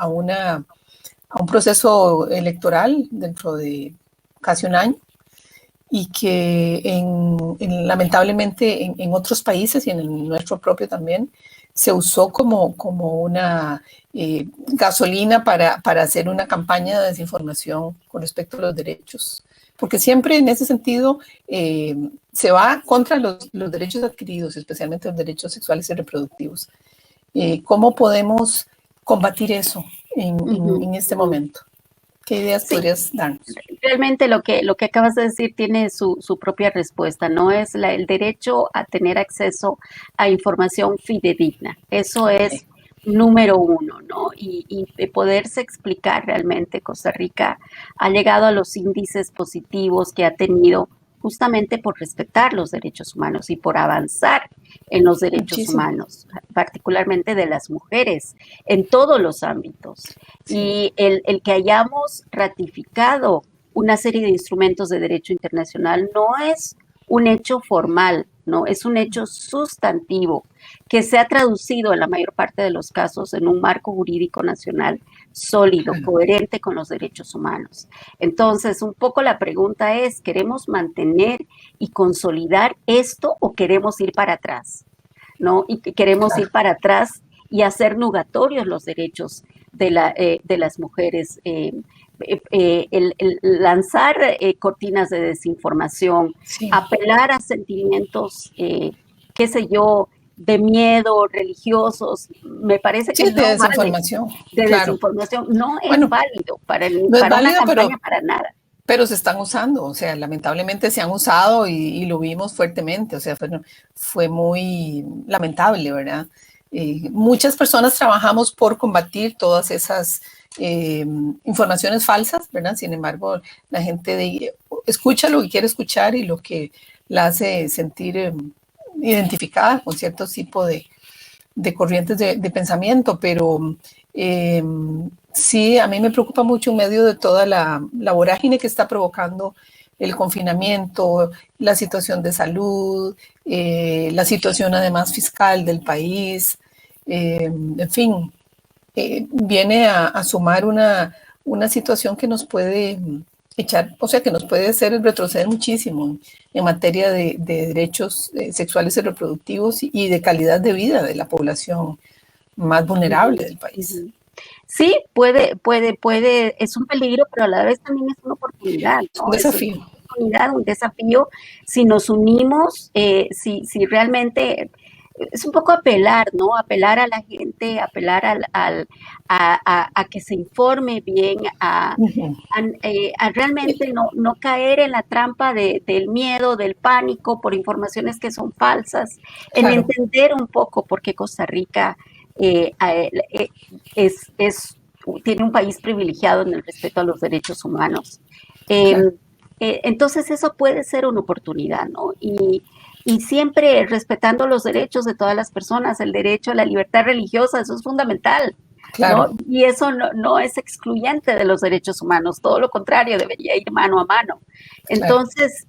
proceso electoral dentro de casi un año y que lamentablemente en otros países y en el nuestro propio también se usó como una gasolina para hacer una campaña de desinformación con respecto a los derechos. Porque siempre en ese sentido se va contra los derechos adquiridos, especialmente los derechos sexuales y reproductivos. ¿Cómo podemos combatir eso en este momento? ¿Qué ideas podrías darnos? Realmente lo que acabas de decir tiene su propia respuesta, ¿no? Es el derecho a tener acceso a información fidedigna. Eso es número uno, ¿no? Y poderse explicar realmente. Costa Rica ha llegado a los índices positivos que ha tenido justamente por respetar los derechos humanos y por avanzar en los derechos humanos, particularmente de las mujeres, en todos los ámbitos. Sí. Y el que hayamos ratificado una serie de instrumentos de derecho internacional no es un hecho formal, no, es un hecho sustantivo que se ha traducido en la mayor parte de los casos en un marco jurídico nacional sólido, coherente con los derechos humanos. Entonces, un poco la pregunta es, ¿queremos mantener y consolidar esto o queremos ir para atrás? ¿No? Y queremos ir para atrás y hacer nugatorios los derechos de las mujeres. El lanzar cortinas de desinformación, apelar a sentimientos, qué sé yo, de miedo, religiosos, me parece que de desinformación. De desinformación no es válido para una campaña, para nada. Pero se están usando, o sea, lamentablemente se han usado y lo vimos fuertemente, o sea, fue muy lamentable, ¿verdad? Muchas personas trabajamos por combatir todas esas informaciones falsas, ¿verdad? Sin embargo, la gente escucha lo que quiere escuchar y lo que la hace sentir identificada con cierto tipo de corrientes de pensamiento, pero sí, a mí me preocupa mucho en medio de toda la vorágine que está provocando el confinamiento, la situación de salud, la situación además fiscal del país, en fin, viene a sumar una situación que nos puede que nos puede hacer retroceder muchísimo en materia de derechos sexuales y reproductivos y de calidad de vida de la población más vulnerable del país. Sí, puede, es un peligro, pero a la vez también es una oportunidad, ¿no? Es un desafío. Es una oportunidad, un desafío si nos unimos, si realmente es un poco apelar, ¿no? Apelar a la gente, apelar a que se informe bien, a realmente no caer en la trampa del miedo, del pánico por informaciones que son falsas, en entender un poco por qué Costa Rica tiene un país privilegiado en el respeto a los derechos humanos. Entonces eso puede ser una oportunidad, ¿no? Y siempre respetando los derechos de todas las personas, el derecho a la libertad religiosa, eso es fundamental, ¿no? Y eso no es excluyente de los derechos humanos, todo lo contrario, debería ir mano a mano. Entonces,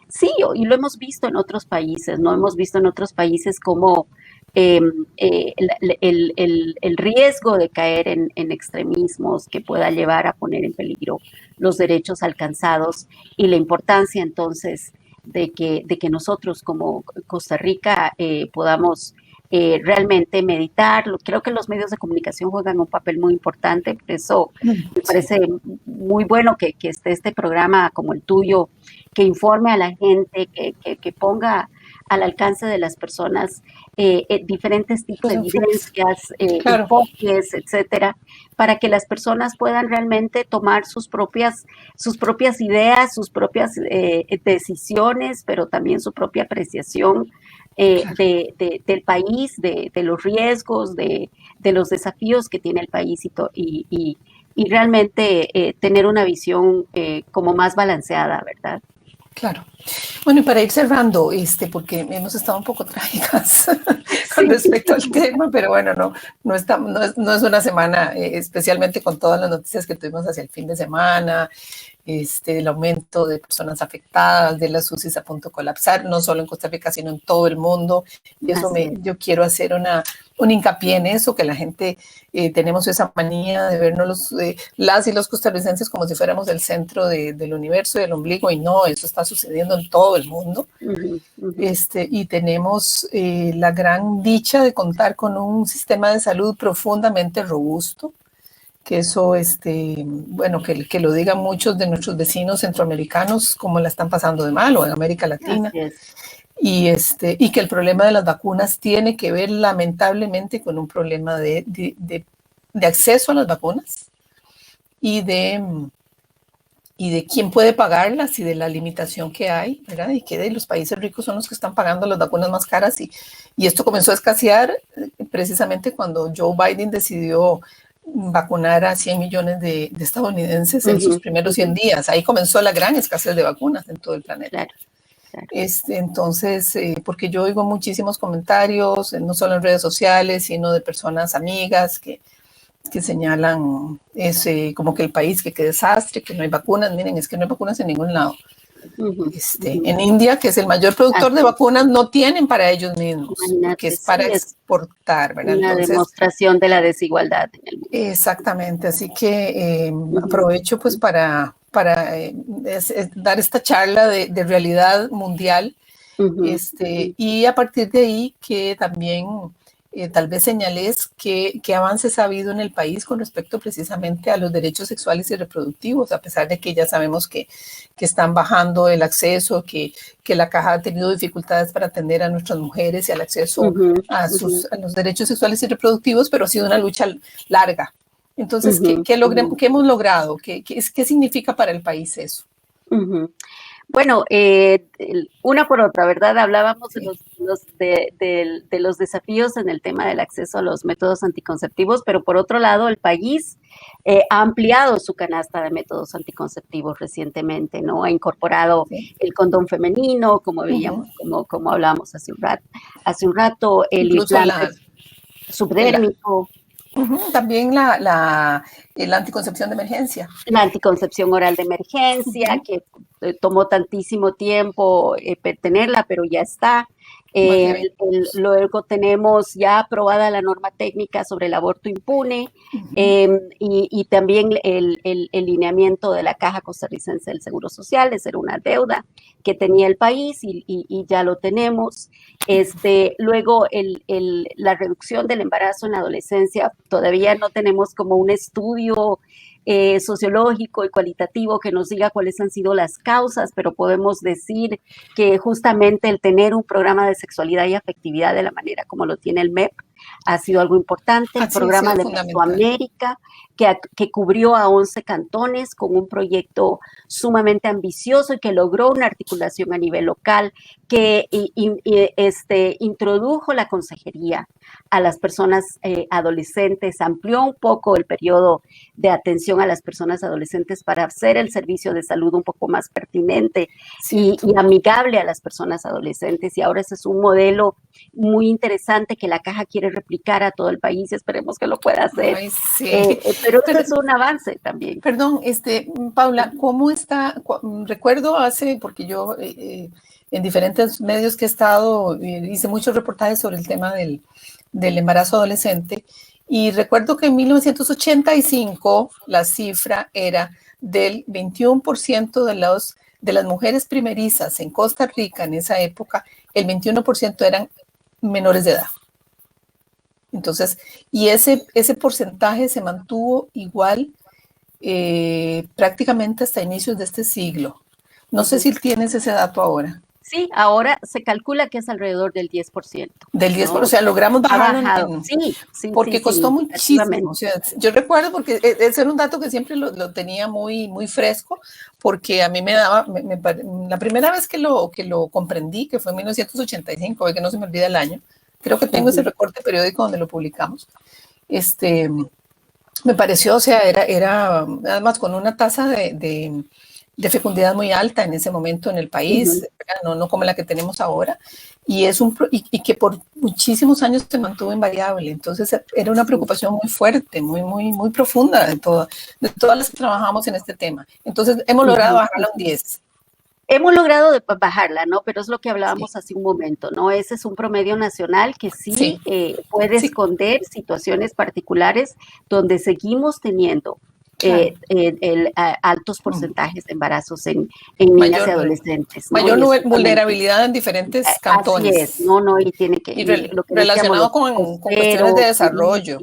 sí, y lo hemos visto en otros países, ¿no? Hemos visto en otros países como el riesgo de caer en extremismos que pueda llevar a poner en peligro los derechos alcanzados y la importancia entonces de que nosotros como Costa Rica podamos realmente meditar. Creo que los medios de comunicación juegan un papel muy importante, por eso me parece muy bueno que esté este programa como el tuyo, que informe a la gente, que ponga al alcance de las personas diferentes tipos de evidencias, claro, enfoques, etcétera, para que las personas puedan realmente tomar sus propias ideas, sus propias decisiones, pero también su propia apreciación claro. del país, de los riesgos, de los desafíos que tiene el país y realmente tener una visión como más balanceada, ¿verdad? Claro. Bueno, y para ir cerrando, porque hemos estado un poco trágicas con respecto al tema, pero bueno, no es una semana, especialmente con todas las noticias que tuvimos hacia el fin de semana, el aumento de personas afectadas, de las UCIs a punto de colapsar, no solo en Costa Rica, sino en todo el mundo. Y eso yo quiero hacer un hincapié en eso, que la gente tenemos esa manía de vernos las y los costarricenses como si fuéramos el centro del universo y del ombligo, y no, eso está sucediendo en todo el mundo. Y tenemos la gran dicha de contar con un sistema de salud profundamente robusto, que eso, bueno, que lo digan muchos de nuestros vecinos centroamericanos, cómo la están pasando de mal, o en América Latina. Y que el problema de las vacunas tiene que ver lamentablemente con un problema de acceso a las vacunas y de quién puede pagarlas y de la limitación que hay, ¿verdad? Y que de los países ricos son los que están pagando las vacunas más caras y esto comenzó a escasear precisamente cuando Joe Biden decidió vacunar a 100 millones de estadounidenses en sus primeros 100 días. Ahí comenzó la gran escasez de vacunas en todo el planeta. Claro. Entonces, porque yo oigo muchísimos comentarios, no solo en redes sociales, sino de personas amigas que señalan como que el país, que qué desastre, que no hay vacunas. Miren, es que no hay vacunas en ningún lado. En India, que es el mayor productor de vacunas, no tienen para ellos mismos, que es para exportar, ¿verdad? Una demostración de la desigualdad en el mundo. Exactamente, así que aprovecho pues para dar esta charla de realidad mundial, y a partir de ahí que también tal vez señales qué avances ha habido en el país con respecto precisamente a los derechos sexuales y reproductivos, a pesar de que ya sabemos que están bajando el acceso, que la Caja ha tenido dificultades para atender a nuestras mujeres y al acceso a los derechos sexuales y reproductivos, pero ha sido una lucha larga. Entonces, ¿qué hemos logrado? ¿Qué significa para el país eso? Bueno, una por otra, ¿verdad? Hablábamos de los desafíos en el tema del acceso a los métodos anticonceptivos, pero por otro lado, el país ha ampliado su canasta de métodos anticonceptivos recientemente, ¿no? Ha incorporado el condón femenino, como veíamos, como hablábamos hace un rato, el implante subdérmico. También la anticoncepción de emergencia. La anticoncepción oral de emergencia, que tomó tantísimo tiempo tenerla, pero ya está. Luego tenemos ya aprobada la norma técnica sobre el aborto impune, y también el lineamiento de la Caja Costarricense del Seguro Social. Esa era una deuda que tenía el país y ya lo tenemos. Luego la reducción del embarazo en la adolescencia, todavía no tenemos como un estudio sociológico y cualitativo que nos diga cuáles han sido las causas, pero podemos decir que justamente el tener un programa de sexualidad y afectividad de la manera como lo tiene el MEP ha sido algo importante. El programa de Mesoamérica, que cubrió a 11 cantones con un proyecto sumamente ambicioso y que logró una articulación a nivel local, que introdujo la consejería a las personas adolescentes, amplió un poco el periodo de atención a las personas adolescentes para hacer el servicio de salud un poco más pertinente y amigable a las personas adolescentes. Y ahora ese es un modelo muy interesante que la Caja quiere replicar a todo el país y esperemos que lo pueda hacer. Ay, sí. Pero ese es un avance también. Perdón, Paula, ¿cómo está? Recuerdo porque yo en diferentes medios que he estado, hice muchos reportajes sobre el tema del embarazo adolescente, y recuerdo que en 1985 la cifra era del 21% de las mujeres primerizas en Costa Rica en esa época, el 21% eran menores de edad. Entonces, y ese porcentaje se mantuvo igual prácticamente hasta inicios de este siglo. No sé si tienes ese dato ahora. Sí, ahora se calcula que es alrededor del 10%, Del 10%, ¿no? o sea, logramos Ha bajarlo bajado, sí, sí, sí, porque costó muchísimo. O significativamente. sea, yo recuerdo, porque ese era un dato que siempre lo tenía muy, muy fresco, porque a mí me daba, la primera vez que lo comprendí, que fue en 1985, que no se me olvida el año, creo que tengo ese recorte periódico donde lo publicamos, me pareció, o sea, era además con una tasa de fecundidad muy alta en ese momento en el país, no como la que tenemos ahora, y que por muchísimos años se mantuvo invariable. Entonces era una preocupación muy fuerte, muy, muy, muy profunda de todas las que trabajamos en este tema. Entonces hemos logrado bajarla a un 10. Hemos logrado bajarla, ¿no? Pero es lo que hablábamos hace un momento, ¿no? Ese es un promedio nacional que sí, puede esconder situaciones particulares donde seguimos teniendo altos porcentajes de embarazos en niñas y adolescentes, ¿no? Mayor vulnerabilidad en diferentes cantones. Así es, no, y tiene que... lo que relacionado con cuestiones de desarrollo.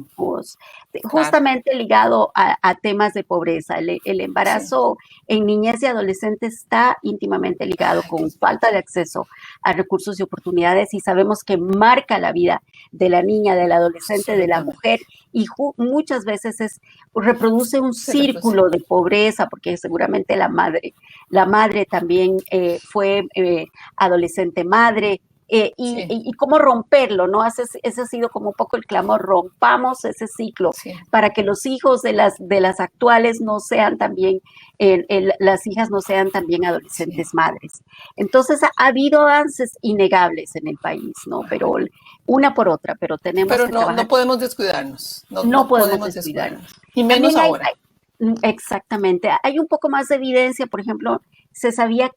Justamente ligado a temas de pobreza. El embarazo en niñez y adolescentes está íntimamente ligado con falta de acceso a recursos y oportunidades, y sabemos que marca la vida de la niña, del adolescente, de la mujer, y muchas veces reproduce un círculo de pobreza, porque seguramente la madre también fue adolescente madre, y cómo romperlo, ¿no? Ese ha sido como un poco el clamor: rompamos ese ciclo para que los hijos de las actuales no sean también, las hijas no sean también adolescentes madres. Entonces ha habido avances innegables en el país, ¿no? Pero una por otra, pero tenemos que trabajar. No podemos descuidarnos. No podemos descuidarnos. Y menos ahora. Exactamente. Hay un poco más de evidencia, por ejemplo, se sabía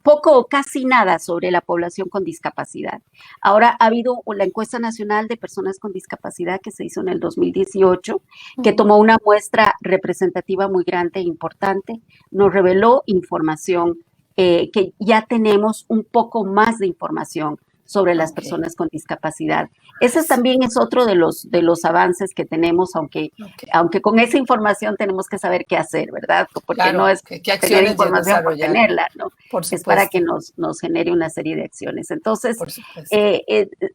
poco o casi nada sobre la población con discapacidad. Ahora ha habido la encuesta nacional de personas con discapacidad que se hizo en el 2018, que tomó una muestra representativa muy grande e importante, nos reveló información que ya tenemos un poco más de información sobre las personas con discapacidad. Ese también es otro de los avances que tenemos, aunque con esa información tenemos que saber qué hacer, ¿verdad? Porque no es tener información por tenerla, ¿no? Es para que nos genere una serie de acciones. Entonces,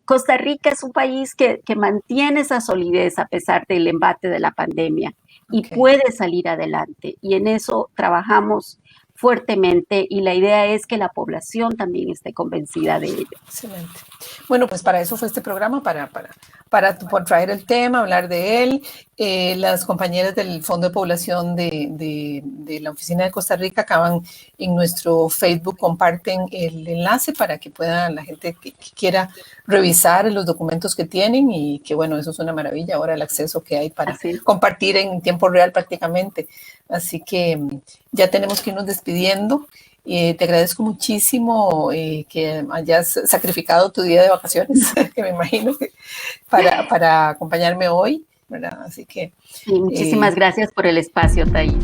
Costa Rica es un país que mantiene esa solidez a pesar del embate de la pandemia y puede salir adelante, y en eso trabajamos fuertemente, y la idea es que la población también esté convencida de ello. Excelente. Bueno, pues para eso fue este programa, para traer el tema, hablar de él. Las compañeras del Fondo de Población de la Oficina de Costa Rica acaban en nuestro Facebook, comparten el enlace para que pueda la gente que quiera revisar los documentos que tienen, y que bueno, eso es una maravilla ahora, el acceso que hay para compartir en tiempo real prácticamente. Así que ya tenemos que irnos despidiendo. Te agradezco muchísimo que hayas sacrificado tu día de vacaciones, que me imagino que para acompañarme hoy, ¿verdad? Así que... Sí, muchísimas gracias por el espacio, Thais.